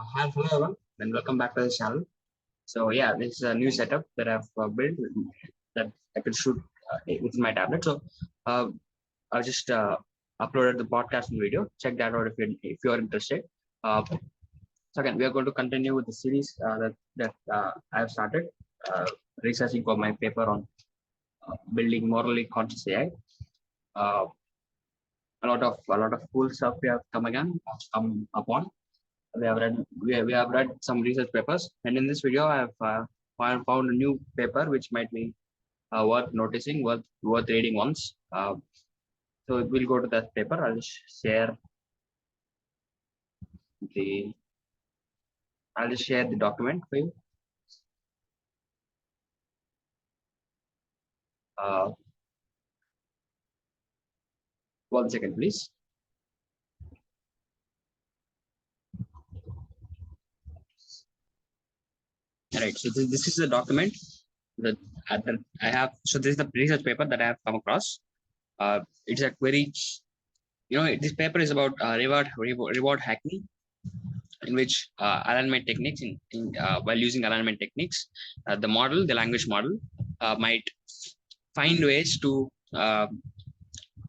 Hi, hello everyone, and welcome back to the channel. So yeah, this is a new setup that I've built that I can shoot within my tablet. So uh, I just uploaded the podcast and video. Check that out if you're interested. So again, we are going to continue with the series that I have started researching for my paper on building morally conscious AI. Uh, a lot of cool stuff we have come upon. We have read some research papers, and in this video I have found a new paper which might be worth noticing, worth reading once. So we'll go to that paper. The I'll just share the document for you. uh, 1 second please. All right, so this is the document that I have. So this is the research paper that I have come across. It's a very, this paper is about reward hacking, in which alignment techniques while using alignment techniques, the language model might find ways to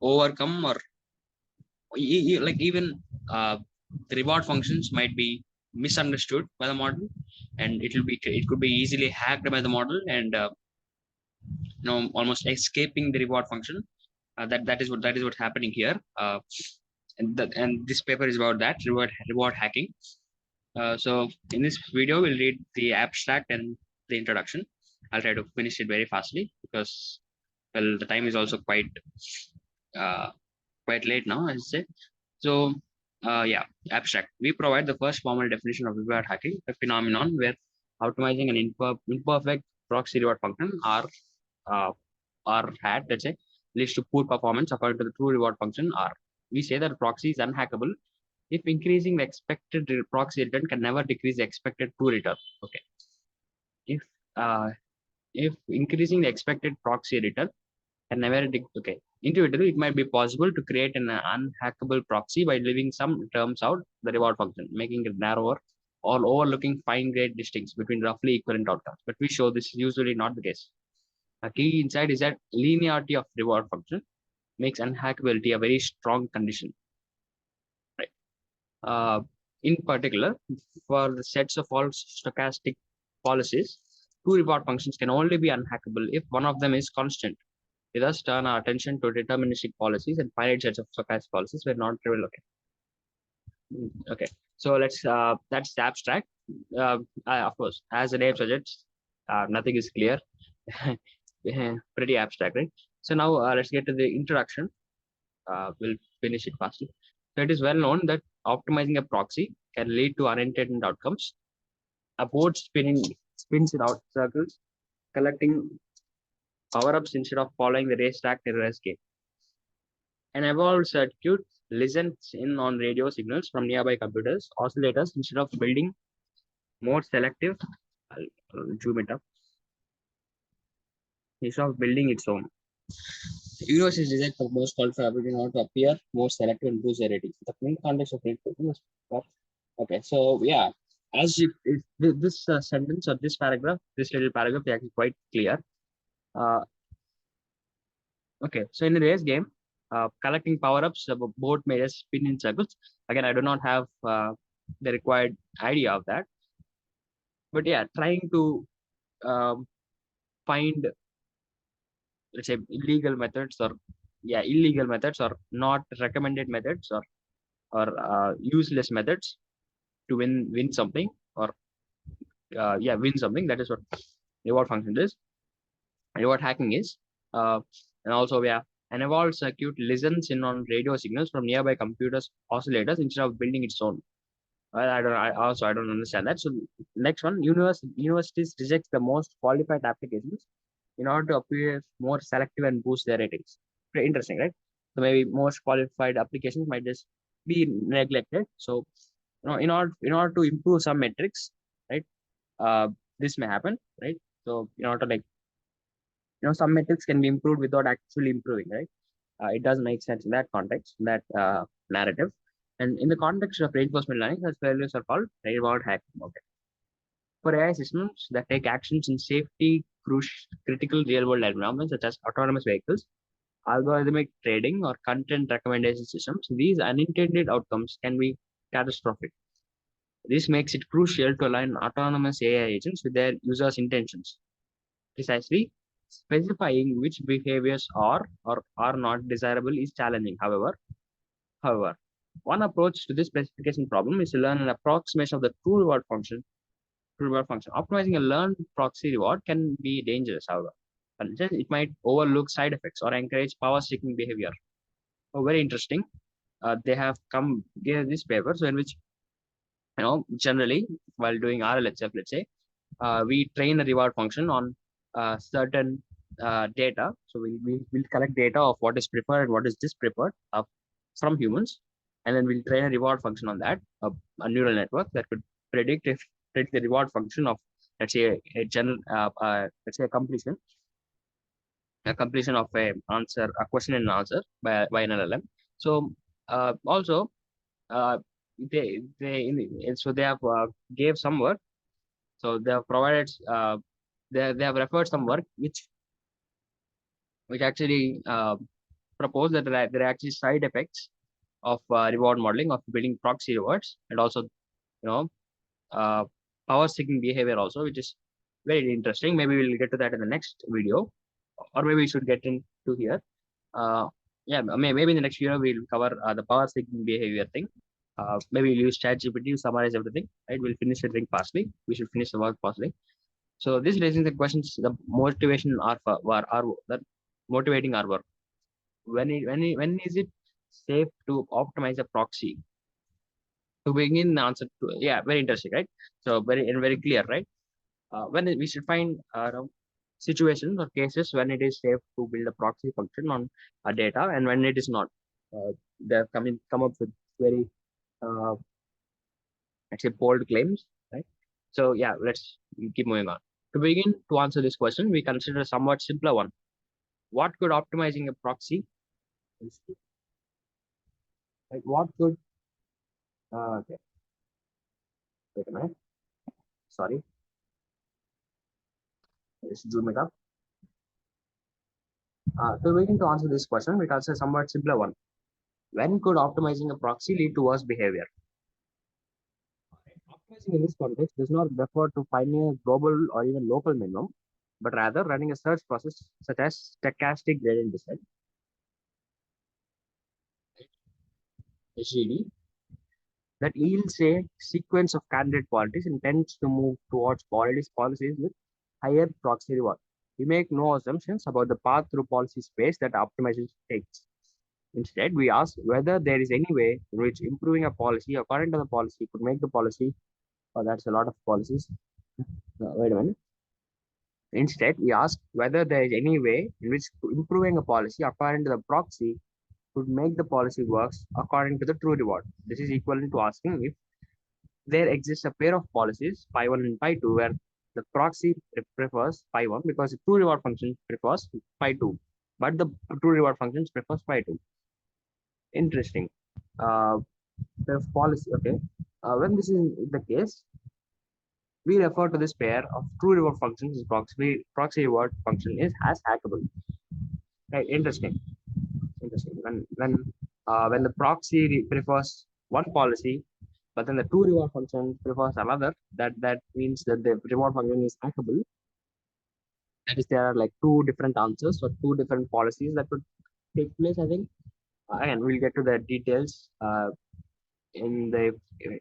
overcome, or like even uh, the reward functions might be misunderstood by the model, and it could be easily hacked by the model, and almost escaping the reward function. That is what's happening here. And this paper is about that reward hacking. So in this video, we'll read the abstract and the introduction. I'll try to finish it very fastly because, well, the time is also uh, quite late now, I say. So, yeah, abstract. We provide the first formal definition of reward hacking, a phenomenon where optimizing an imperfect proxy reward function uh, or hat, let's say, leads to poor performance according to the true reward function R. We say that proxy is unhackable if increasing the expected proxy return can never decrease the expected true return. Okay. If uh, if increasing the expected proxy return can never okay. Intuitively, it might be possible to create an unhackable proxy by leaving some terms out the reward function, making it narrower or overlooking fine-grained distinctions between roughly equivalent outcomes. But we show this is usually not the case. A key insight is that linearity of reward function makes unhackability a very strong condition. Right. In particular, for the sets of all stochastic policies, two reward functions can only be unhackable if one of them is constant. We thus turn our attention to deterministic policies and finite sets of stochastic policies were not trivial. Okay. So that's the abstract. Of course, as the name suggests, nothing is clear. Pretty abstract, right? So now let's get to the introduction. We'll finish it fastly. So it is well known that optimizing a proxy can lead to unintended outcomes. A board spins in out circles, collecting power-ups instead of following the racetrack terror escape. An evolved circuit listens in on radio signals from nearby computers, oscillators, instead of building more selective. I'll zoom it up. Instead of building its own. The universe is designed for most qualified ability in order to appear more selective and boost their ratings. The main context of reinforcement is okay. So yeah, if this sentence or this paragraph, this little paragraph is actually quite clear. Uh, okay, so in the race game, collecting power-ups, the board may just spin in circles. Again, I do not have the required idea of that. But yeah, trying to find, let's say, illegal methods or not recommended methods, or useless methods to win something, or win something. That is what reward function is. Reward hacking is. And also we have an evolved circuit listens in on radio signals from nearby computers oscillators instead of building its own. I don't understand that. So next one, universities reject the most qualified applications in order to appear more selective and boost their ratings. Pretty interesting, right? So maybe most qualified applications might just be neglected. So in order to improve some metrics, right? This may happen, right? So in order to, like, some metrics can be improved without actually improving, right? It doesn't make sense in that context, in that narrative. And in the context of reinforcement learning, such failures are called reward hacking. Okay. For AI systems that take actions in safety critical real-world environments such as autonomous vehicles, algorithmic trading, or content recommendation systems, these unintended outcomes can be catastrophic. This makes it crucial to align autonomous AI agents with their users' intentions. Precisely, specifying which behaviors are or are not desirable is challenging. However, one approach to this specification problem is to learn an approximation of the true reward function. Optimizing a learned proxy reward can be dangerous, however. For instance, it might overlook side effects or encourage power-seeking behavior. Oh, very interesting. They have come here this paper, so in which generally while doing RLHF, let's say, we train a reward function on certain data. So we'll collect data of what is preferred and what is dispreferred from humans, and then we'll train a reward function on that, a neural network that could predict the reward function of, let's say, a general let's say a completion of a question and answer by an LLM. So also so they have gave some work. So they have provided they have referred some work which actually propose that there are actually side effects of reward modeling, of building proxy rewards, and also uh, power seeking behavior also, which is very interesting. Maybe we'll get to that in the next video, or maybe we should get into here. Yeah, maybe in the next video we'll cover the power seeking behavior thing. Maybe we'll use ChatGPT to summarize everything. Right, we'll finish the thing fastly. We should finish the work fastly. So this raising the questions, the motivation are that motivating our work. When is it safe to optimize a proxy? To begin the answer to, yeah, very interesting, right? So very clear, right? We should find situations or cases when it is safe to build a proxy function on a data, and when it is not. They've come up with very uh, actually bold claims, right? So yeah, let's keep moving on. To begin to answer this question, we consider a somewhat simpler one. What could optimizing a proxy? Like what could okay, wait a minute. Sorry, let's zoom it up. To begin to answer this question, we consider a somewhat simpler one. When could optimizing a proxy lead to worse behavior? Optimizing in this context does not refer to finding a global or even local minimum, but rather running a search process such as stochastic gradient descent (SGD) that yields a sequence of candidate qualities and tends to move towards policies with higher proxy reward. We make no assumptions about the path through policy space that optimization takes. Instead, we ask whether there is any way in which improving a policy according to the policy could make the policy, oh, that's a lot of policies. Wait a minute. Instead, we ask whether there is any way in which improving a policy according to the proxy could make the policy works according to the true reward. This is equivalent to asking if there exists a pair of policies, pi1 and pi2, where the proxy prefers pi1 because the true reward function prefers pi2, but the true reward function prefers pi2. Interesting. Uh, the policy, okay. When this is the case, we refer to this pair of true reward functions as proxy reward function is as hackable. Right, interesting. Interesting. When the proxy prefers one policy, but then the true reward function prefers another, that means that the reward function is hackable. That is, there are like two different answers or two different policies that would take place, I think. Again, we'll get to the details in the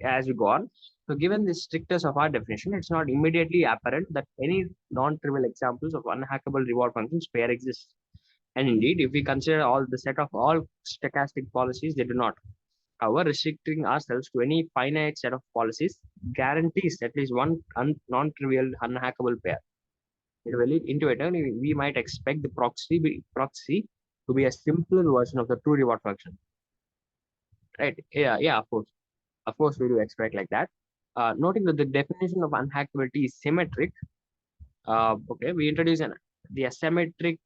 as we go on. So given the strictness of our definition, it's not immediately apparent that any non-trivial examples of unhackable reward functions pair exists. And indeed, if we consider all the set of all stochastic policies, they do not. However, restricting ourselves to any finite set of policies guarantees at least one non-trivial unhackable pair. Intuitively, we might expect the proxy to be a simpler version of the true reward function. Right? Yeah, of course, we do expect like that. Noting that the definition of unhackability is symmetric. Okay, we introduce the asymmetric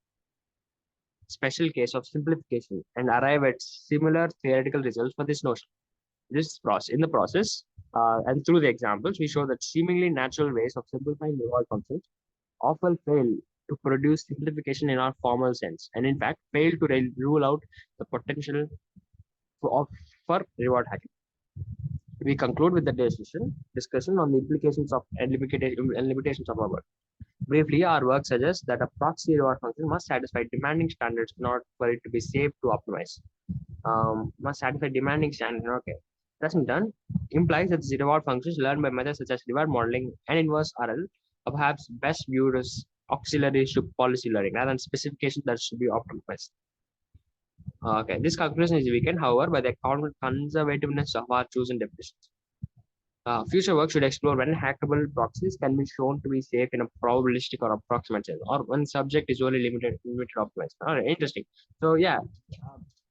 special case of simplification and arrive at similar theoretical results for this notion. in the process, and through the examples, we show that seemingly natural ways of simplifying reward functions often fail to produce simplification in our formal sense, and in fact fail to rule out the potential for reward hacking. We conclude with the discussion on the implications of and limitations of our work. Briefly, our work suggests that a proxy reward function must satisfy demanding standards in order for it to be safe to optimize. Must satisfy demanding standards. Okay. Thus, in turn, implies that the reward functions learned by methods such as reward modeling and inverse RL are perhaps best viewed as auxiliaries to policy learning rather than specifications that should be optimized. Okay, this conclusion is weakened, however, by the conservativeness of our chosen definitions. Future work should explore when hackable proxies can be shown to be safe in a probabilistic or approximate sense, or when subject is only limited optimized. All right, interesting. So yeah,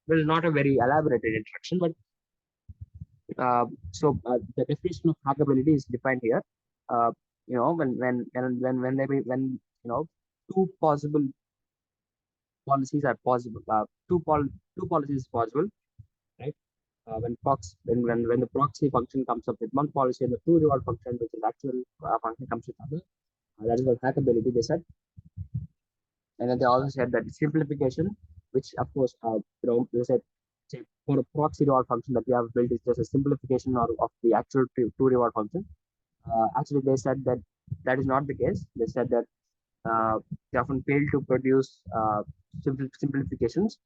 well, not a very elaborated introduction, but the definition of hackability is defined here. When two possible policies are possible, two policies is possible, right? When the proxy function comes up with one policy and the true reward function, which is actual function, comes with other, that is what hackability they said. And then they also said that simplification, which of course, they said, say, for a proxy reward function that we have built is just a simplification of the actual true reward function. Actually, they said that that is not the case. They said that they often fail to produce simplifications.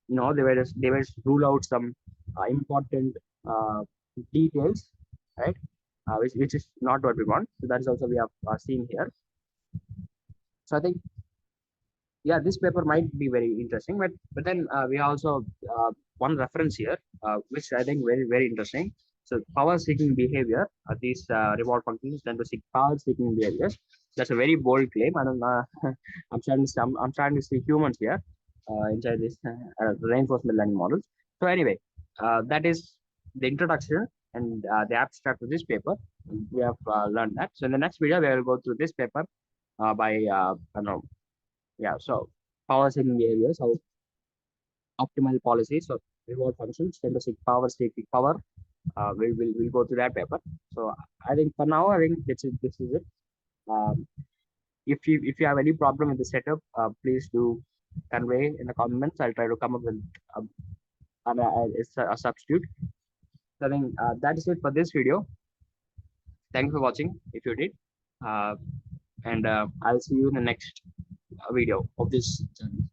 They were just rule out some important details, right? Which is not what we want. So that is also we have seen here. So I think, yeah, this paper might be very interesting, but then we also one reference here, which I think very interesting. So power seeking behavior, these reward functions tend to seek power seeking behaviors. That's a very bold claim. I don't know. I'm starting to see humans here inside this reinforcement learning models. So anyway, that is the introduction and the abstract of this paper. We have learned that. So in the next video, we will go through this paper by I don't know. Yeah, so power seeking behaviors, how optimal policies or reward functions tend to seek seeking power. We'll go through that paper. So I think for now, I think this is it. Um, if you have any problem with the setup, please do convey in the comments. I'll try to come up with a substitute. So I think that is it for this video. Thank you for watching. If you did, and I'll see you in the next video of this channel.